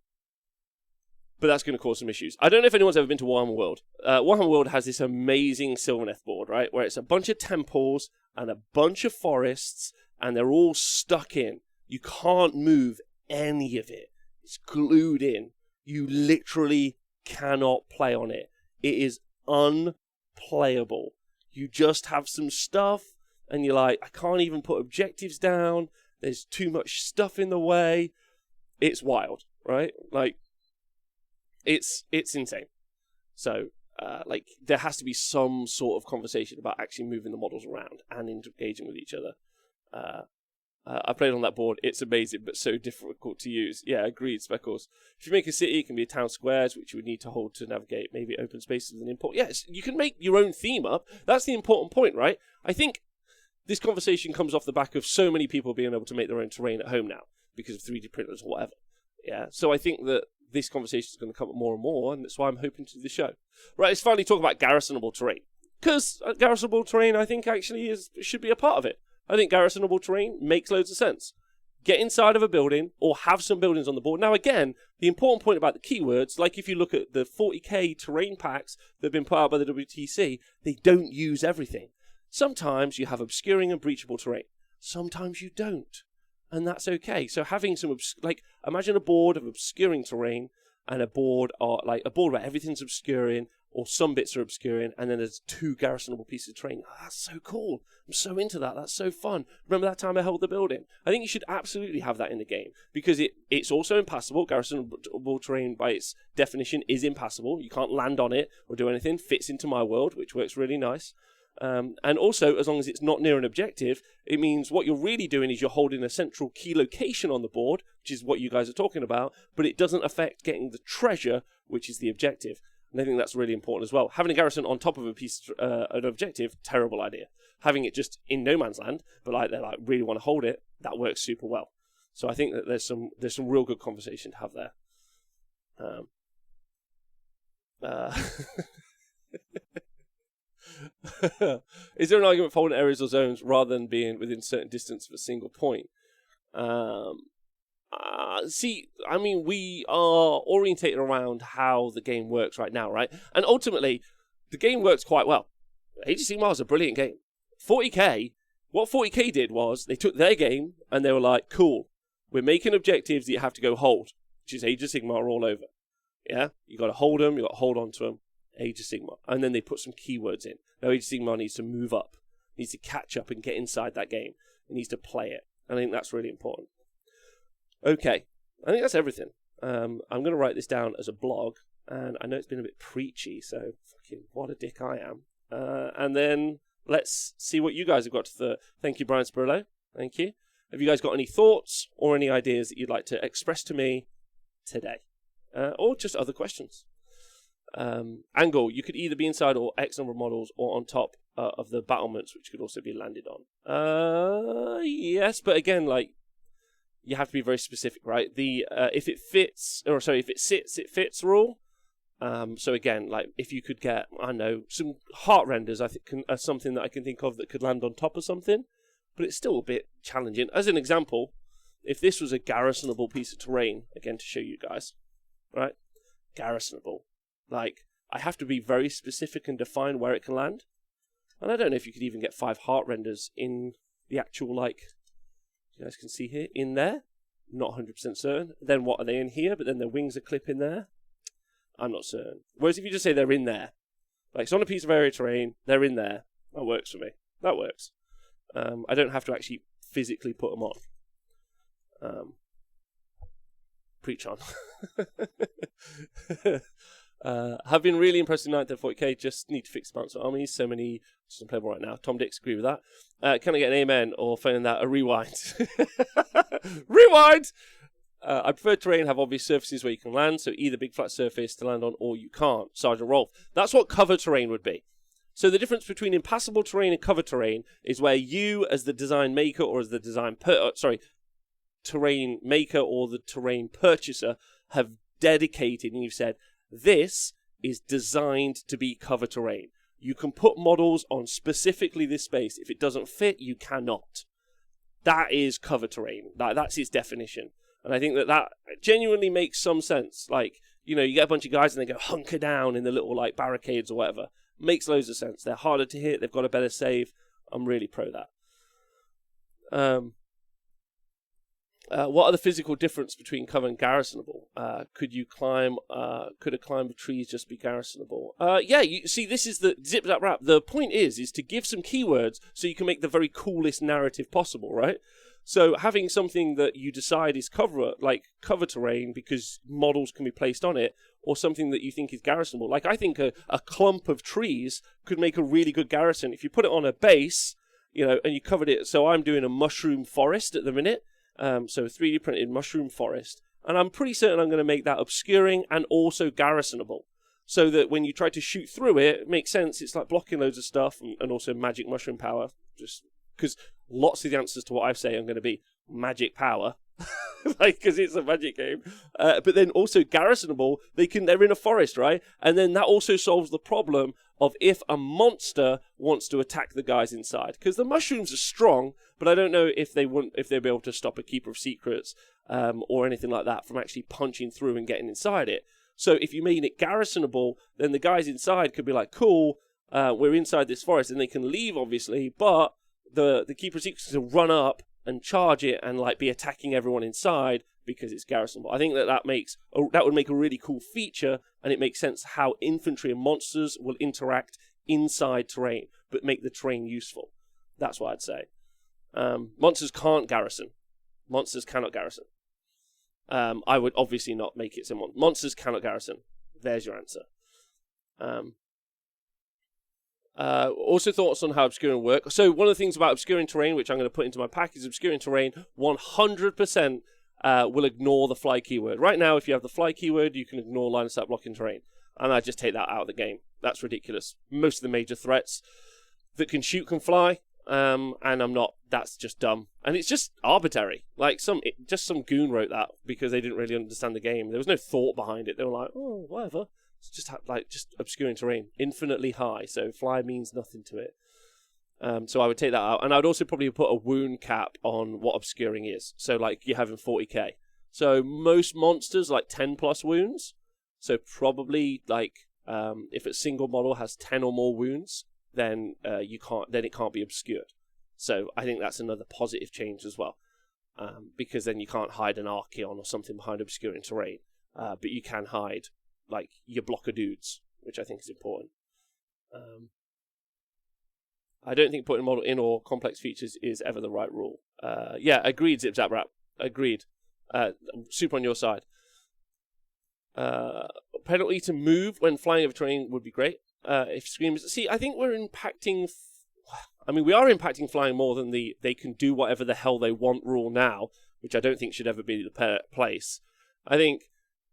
But that's going to cause some issues. I don't know if anyone's ever been to Warhammer World. Warhammer World has this amazing Sylvaneth board, right? Where it's a bunch of temples and a bunch of forests, and they're all stuck in. You can't move any of it. It's glued in. You literally cannot play on it. It is unplayable. You just have some stuff, and you're like, I can't even put objectives down. There's too much stuff in the way. It's wild, right? Like, it's insane. So, there has to be some sort of conversation about actually moving the models around and engaging with each other. I played on that board. It's amazing, but so difficult to use. Yeah, agreed, Speckles. If you make a city, it can be a town squares, which you would need to hold to navigate, maybe open spaces with an import. Yes, you can make your own theme up. That's the important point, right? I think this conversation comes off the back of so many people being able to make their own terrain at home now because of 3D printers or whatever. Yeah, so I think that this conversation is going to come up more and more, and that's why I'm hoping to do the show. Right, let's finally talk about garrisonable terrain. Because garrisonable terrain, I think, actually should be a part of it. I think garrisonable terrain makes loads of sense. Get inside of a building or have some buildings on the board. Now, again, the important point about the keywords, like if you look at the 40k terrain packs that have been put out by the WTC, they don't use everything. Sometimes you have obscuring and breachable terrain. Sometimes you don't. And that's okay. So having some, imagine a board of obscuring terrain and a board where everything's obscuring or some bits are obscuring, and then there's 2 garrisonable pieces of terrain. Oh, that's so cool. I'm so into that. That's so fun. Remember that time I held the building? I think you should absolutely have that in the game, because it's also impassable. Garrisonable terrain, by its definition, is impassable. You can't land on it or do anything. Fits into my world, which works really nice. And also, as long as it's not near an objective, it means what you're really doing is you're holding a central key location on the board, which is what you guys are talking about, but it doesn't affect getting the treasure, which is the objective. And I think that's really important as well. Having a garrison on top of a piece, an objective, terrible idea. Having it just in no man's land, but they really want to hold it, that works super well. So I think that there's some real good conversation to have there. Is there an argument for holding areas or zones rather than being within certain distance of a single point? See, I mean, we are orientated around how the game works right now, right? And ultimately, the game works quite well. Age of Sigmar is a brilliant game. 40k, what 40k did was they took their game and they were like, cool, we're making objectives that you have to go hold, which is Age of Sigmar all over. Yeah, you got to hold them, you got to hold on to them. Age of Sigmar, and then they put some keywords in. Now Age of Sigmar needs to move up, needs to catch up and get inside that game. It needs to play it. I think that's really important. Okay, I think that's everything. I'm going to write this down as a blog, and I know it's been a bit preachy, so fucking what a dick I am. And then let's see what you guys have got to Thank you, Brian Spirillo. Thank you. Have you guys got any thoughts or any ideas that you'd like to express to me today? Or just other questions? Angle, you could either be inside or X number of models or on top of the battlements, which could also be landed on. Yes, but again, you have to be very specific, right? The if it sits, it fits rule. So again, if you could get, I don't know, some heart renders, I think something that I can think of that could land on top of something, but it's still a bit challenging. As an example, if this was a garrisonable piece of terrain, again to show you guys, right? Garrisonable. I have to be very specific and define where it can land. And I don't know if you could even get 5 heart renders in the actual, you guys can see here, in there. Not 100% certain. Then what, are they in here, but then their wings are clipping there? I'm not certain. Whereas if you just say they're in there, it's on a piece of area terrain, they're in there, that works for me. That works. I don't have to actually physically put them on. Preach on. Have been really impressed with 9th and 40k. Just need to fix bounce armies. So many unplayable right now. Tom Dix agree with that. Can I get an amen or failing that a rewind? Rewind. I prefer terrain have obvious surfaces where you can land. So either big flat surface to land on or you can't. Sergeant Rolf. That's what cover terrain would be. So the difference between impassable terrain and cover terrain is where you, as the design maker or as the design terrain maker or the terrain purchaser, have dedicated and you've said, this is designed to be cover terrain. You can put models on specifically this space. If it doesn't fit, you cannot. That is cover terrain. That's its definition. And I think that genuinely makes some sense. You get a bunch of guys and they go hunker down in the little barricades or whatever. Makes loads of sense. They're harder to hit. They've got a better save. I'm really pro that. What are the physical difference between cover and garrisonable? Could a climb of trees just be garrisonable? Yeah, you see, this is the zip zap wrap. The point is to give some keywords so you can make the very coolest narrative possible, right? So having something that you decide is cover terrain because models can be placed on it, or something that you think is garrisonable. I think a clump of trees could make a really good garrison. If you put it on a base, and you covered it. So I'm doing a mushroom forest at the minute. So 3D printed mushroom forest. And I'm pretty certain I'm going to make that obscuring and also garrisonable. So that when you try to shoot through it, it makes sense. It's blocking loads of stuff and also magic mushroom power. Just because lots of the answers to what I say are going to be magic power. Because it's a magic game. But then also garrisonable, they're in a forest, right? And then that also solves the problem of if a monster wants to attack the guys inside. Because the mushrooms are strong, but I don't know if they'll be able to stop a Keeper of Secrets or anything like that from actually punching through and getting inside it. So if you made it garrisonable, then the guys inside could be cool, we're inside this forest, and they can leave, obviously, but the Keeper of Secrets will run up and charge it and like be attacking everyone inside because it's garrisonable. I think that would make a really cool feature, and it makes sense how infantry and monsters will interact inside terrain, but make the terrain useful. That's what I'd say. Monsters can't garrison. Monsters cannot garrison. I would obviously not make it so monsters cannot garrison. There's your answer. Also thoughts on how obscuring work. So one of the things about obscuring terrain, which I'm going to put into my pack, is obscuring terrain 100% will ignore the fly keyword. Right now, if you have the fly keyword, you can ignore line of sight blocking terrain. And I just take that out of the game. That's ridiculous. Most of the major threats that can shoot can fly. And I'm not. That's just dumb, and it's just arbitrary. Like some goon wrote that because they didn't really understand the game. There was no thought behind it. They were like, oh, whatever. It's just just obscuring terrain, infinitely high. So fly means nothing to it. So I would take that out, and I would also probably put a wound cap on what obscuring is. So like you're having 40k. So most monsters like 10 plus wounds. So probably like if a single model has 10 or more wounds, then it can't be obscured. So I think that's another positive change as well, because then you can't hide an Archeon or something behind obscuring terrain, but you can hide like your blocker dudes, which I think is important. I don't think putting a model in or complex features is ever the right rule. Yeah, agreed, Zip Zap Rap. Agreed. Super on your side. Penalty to move when flying over terrain would be great. If Screamers... See, I think we're impacting... we are impacting flying more than they can do whatever the hell they want rule now, which I don't think should ever be the place. I think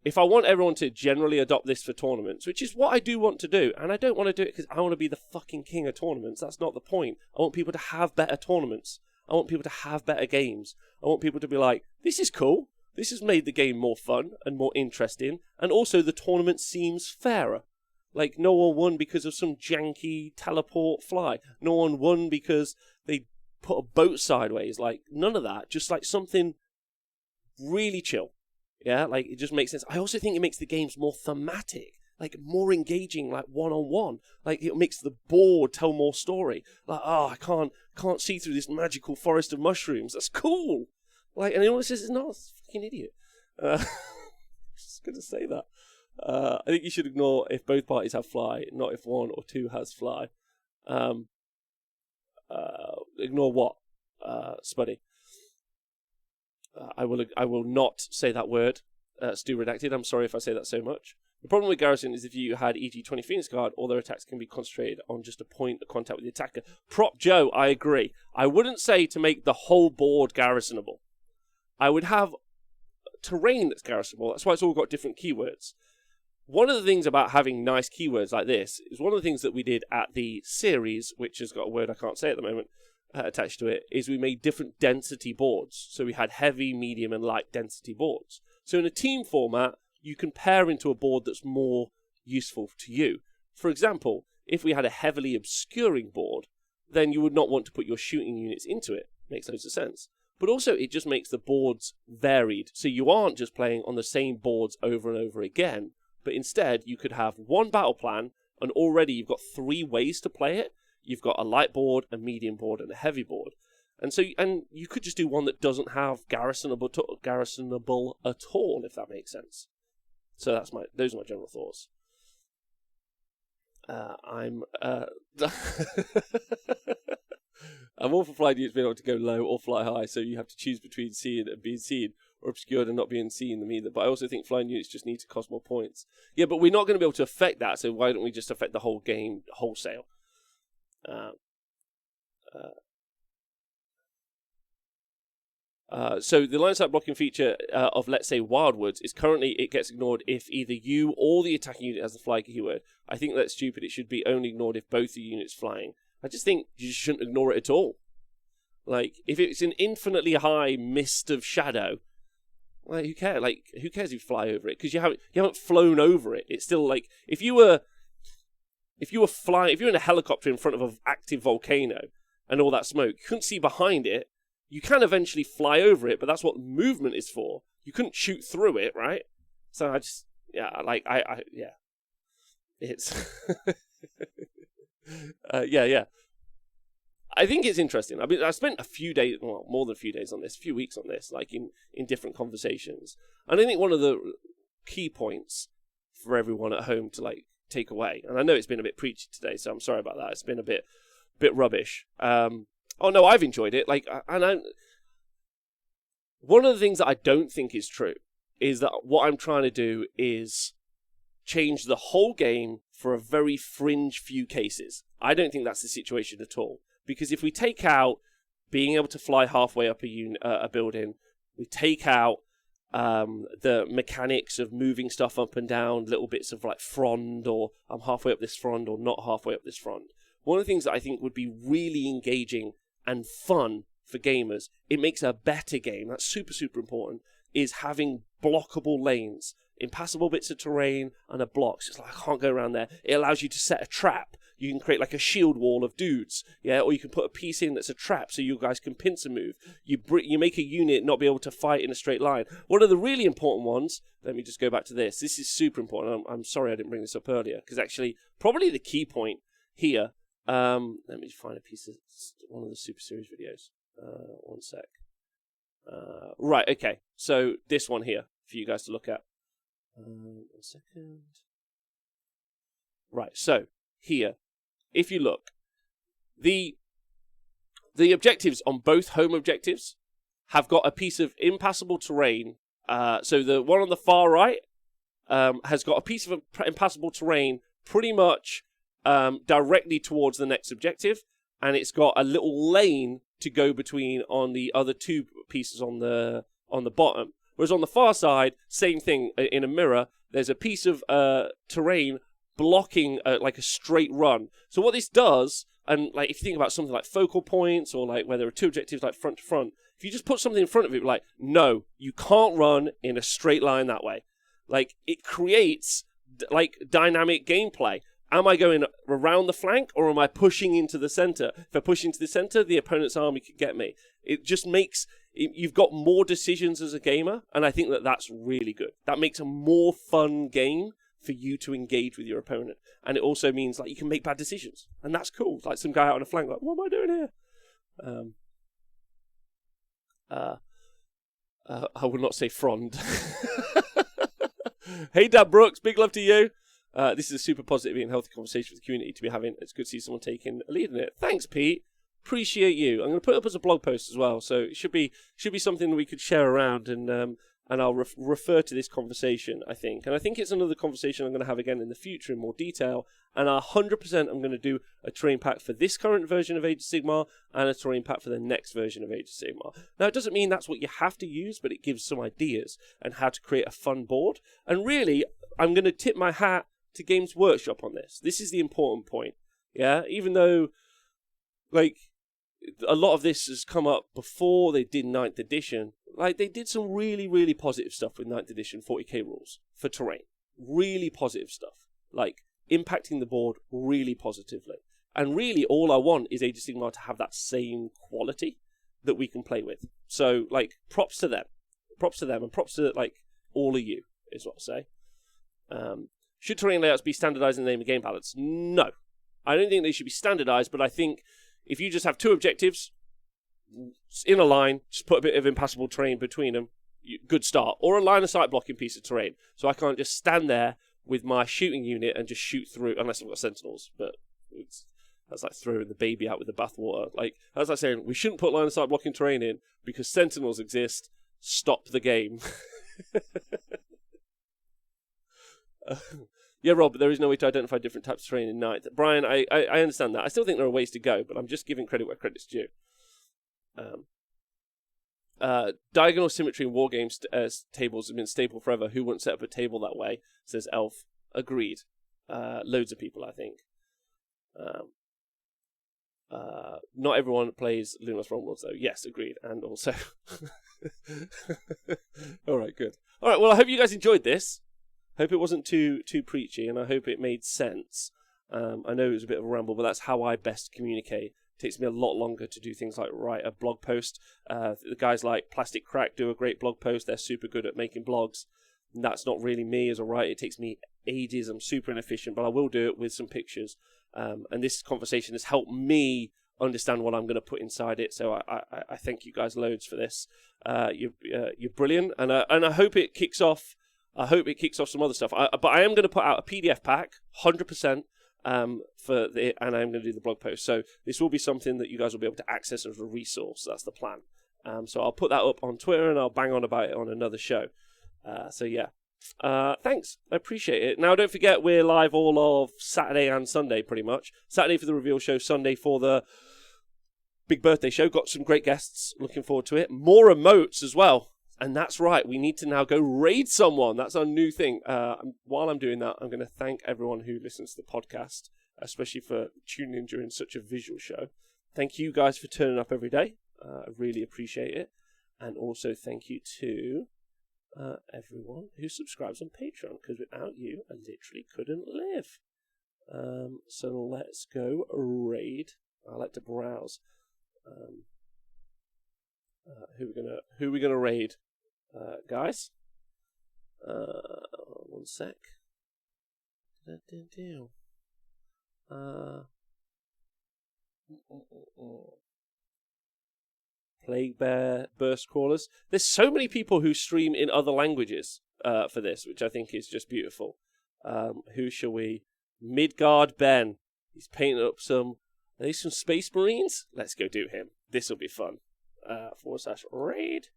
if I want everyone to generally adopt this for tournaments, which is what I do want to do, and I don't want to do it because I want to be the fucking king of tournaments. That's not the point. I want people to have better tournaments. I want people to have better games. I want people to be like, this is cool. This has made the game more fun and more interesting, and also the tournament seems fairer. Like, no one won because of some janky teleport fly. No one won because they put a boat sideways. Like, none of that. Just, like, something really chill. Yeah? Like, it just makes sense. I also think it makes the games more thematic. Like, more engaging, like, one-on-one. Like, it makes the board tell more story. Like, oh, I can't see through this magical forest of mushrooms. That's cool. Like, and anyone says, no, it's a fucking idiot. Just going to say that. I think you should ignore if both parties have fly, not if one or two has fly. Ignore what, Spuddy? I will not say that word. Stu redacted. I'm sorry if I say that so much. The problem with Garrison is if you had e.g. 20 Phoenix Guard, all their attacks can be concentrated on just a point of contact with the attacker. Prop Joe, I agree. I wouldn't say to make the whole board garrisonable. I would have terrain that's garrisonable. That's why it's all got different keywords. One of the things about having nice keywords like this is one of the things that we did at the series, which has got a word I can't say at the moment attached to it, is we made different density boards. So we had heavy, medium, and light density boards. So in a team format, you can pair into a board that's more useful to you. For example, if we had a heavily obscuring board, then you would not want to put your shooting units into it. Makes loads of sense. But also, it just makes the boards varied. So you aren't just playing on the same boards over and over again, but instead you could have one battle plan, and already you've got 3 ways to play it. You've got a light board, a medium board, and a heavy board. And so, and you could just do one that doesn't have garrisonable at all, if that makes sense. So those are my general thoughts. I'm all for flying units being able to go low or fly high, so you have to choose between seeing and being seen, or obscured and not being seen them either. But I also think flying units just need to cost more points. Yeah, but we're not going to be able to affect that, so why don't we just affect the whole game wholesale? So the line of sight blocking feature of, let's say, Wildwoods is currently, it gets ignored if either you or the attacking unit has the fly keyword. I think that's stupid. It should be only ignored if both the units flying. I just think you shouldn't ignore it at all. Like, if it's an infinitely high mist of shadow, like, who cares? Like, who cares if you fly over it? Because you haven't flown over it. It's still like, if you were in a helicopter in front of an active volcano and all that smoke, you couldn't see behind it. You can eventually fly over it, but that's what movement is for. You couldn't shoot through it, right? So I just, it's, yeah. I think it's interesting. I mean, I spent a few days, well, more than a few days on this, a few weeks on this, like in different conversations. And I think one of the key points for everyone at home to like take away, and I know it's been a bit preachy today, so I'm sorry about that. It's been a bit rubbish. Oh no, I've enjoyed it. Like, one of the things that I don't think is true is that what I'm trying to do is change the whole game for a very fringe few cases. I don't think that's the situation at all. Because if we take out being able to fly halfway up a building, we take out the mechanics of moving stuff up and down, little bits of like frond, or I'm halfway up this frond or not halfway up this frond. One of the things that I think would be really engaging and fun for gamers, it makes a better game, that's super, super important, is having blockable lanes, impassable bits of terrain and a block. So it's like, I can't go around there. It allows you to set a trap. You can create like a shield wall of dudes, yeah, or you can put a piece in that's a trap so you guys can pincer move. You make a unit not be able to fight in a straight line. One of the really important ones, let me just go back to this. This is super important. I'm sorry I didn't bring this up earlier, because actually probably the key point here, let me find a piece of one of the Super Series videos. One sec. Right, okay. So this one here for you guys to look at. 1 second. Right, so here, if you look, the objectives on both home objectives have got a piece of impassable terrain. So the one on the far right has got a piece of impassable terrain pretty much directly towards the next objective, and it's got a little lane to go between on the other two pieces on the bottom. Whereas on the far side, same thing in a mirror. There's a piece of terrain blocking like a straight run. So what this does, and like if you think about something like focal points, or like where there are two objectives like front to front, if you just put something in front of it, like, no, you can't run in a straight line that way. Like, it creates like dynamic gameplay. Am I going around the flank, or am I pushing into the center? If I push into the center, the opponent's army could get me. It just makes, you've got more decisions as a gamer, and I think that that's really good. That makes a more fun game for you to engage with your opponent. And it also means like you can make bad decisions, and that's cool. Like some guy out on a flank, like, what am I doing here? I would not say frond. Hey, Dad Brooks, big love to you. This is a super positive and healthy conversation with the community to be having. It's good to see someone taking a lead in it. Thanks, Pete. Appreciate you. I'm going to put it up as a blog post as well, so it should be something we could share around, and I'll refer to this conversation, I think. And I think it's another conversation I'm going to have again in the future in more detail. And 100% I'm going to do a terrain pack for this current version of Age of Sigmar and a terrain pack for the next version of Age of Sigmar. Now, it doesn't mean that's what you have to use, but it gives some ideas and how to create a fun board. And really, I'm going to tip my hat to Games Workshop on this. This is the important point. Yeah, even though, like, a lot of this has come up before they did 9th edition. Like, they did some really, really positive stuff with 9th edition 40k rules for terrain. Really positive stuff. Like, impacting the board really positively. And really, all I want is Age of Sigmar to have that same quality that we can play with. So, like, props to them. Props to them, and props to, like, all of you, is what I say. Should terrain layouts be standardized in the name of game balance? No. I don't think they should be standardized, but I think if you just have two objectives in a line, just put a bit of impassable terrain between them, good start. Or a line of sight blocking piece of terrain. So I can't just stand there with my shooting unit and just shoot through, unless I've got sentinels, but that's like throwing the baby out with the bathwater. Like, that's like saying we shouldn't put line of sight blocking terrain in because sentinels exist. Stop the game. Yeah, Rob, but there is no way to identify different types of terrain in Night. Brian, I understand that. I still think there are ways to go, but I'm just giving credit where credit's due. Diagonal symmetry in wargames tables have been staple forever. Who wouldn't set up a table that way? Says Elf. Agreed. Loads of people, I think. Not everyone plays Luminous Rumbles, though. Yes, agreed. And also... All right, good. All right, well, I hope you guys enjoyed this. Hope it wasn't too preachy, and I hope it made sense. I know it was a bit of a ramble, but that's how I best communicate. It takes me a lot longer to do things like write a blog post. The guys like Plastic Crack do a great blog post. They're super good at making blogs. And that's not really me as a writer. It takes me ages. I'm super inefficient, but I will do it with some pictures. And this conversation has helped me understand what I'm going to put inside it. So I thank you guys loads for this. You're brilliant, and I hope it kicks off. I hope it kicks off some other stuff. But I am going to put out a PDF pack, 100%. And I'm going to do the blog post. So this will be something that you guys will be able to access as a resource. That's the plan. So I'll put that up on Twitter and I'll bang on about it on another show. So yeah, thanks. I appreciate it. Now don't forget we're live all of Saturday and Sunday pretty much. Saturday for the reveal show, Sunday for the big birthday show. Got some great guests. Looking forward to it. More emotes as well. And that's right, we need to now go raid someone. That's our new thing. While I'm doing that, I'm going to thank everyone who listens to the podcast, especially for tuning in during such a visual show. Thank you guys for turning up every day. I really appreciate it. And also thank you to everyone who subscribes on Patreon, because without you, I literally couldn't live. So let's go raid. I like to browse. Who are we gonna raid, guys? One sec. Plague Bear, Burst Crawlers. There's so many people who stream in other languages for this, which I think is just beautiful. Who shall we? Midgard Ben. He's painting up some. Are these some Space Marines? Let's go do him. This will be fun. /raid.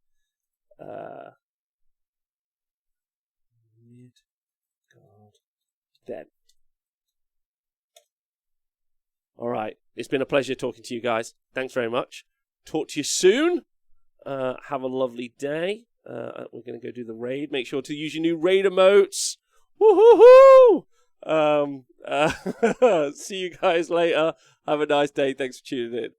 Midgard Ben. All right. It's been a pleasure talking to you guys. Thanks very much. Talk to you soon. Have a lovely day. We're going to go do the raid. Make sure to use your new raid emotes. Woohoo! See you guys later. Have a nice day. Thanks for tuning in.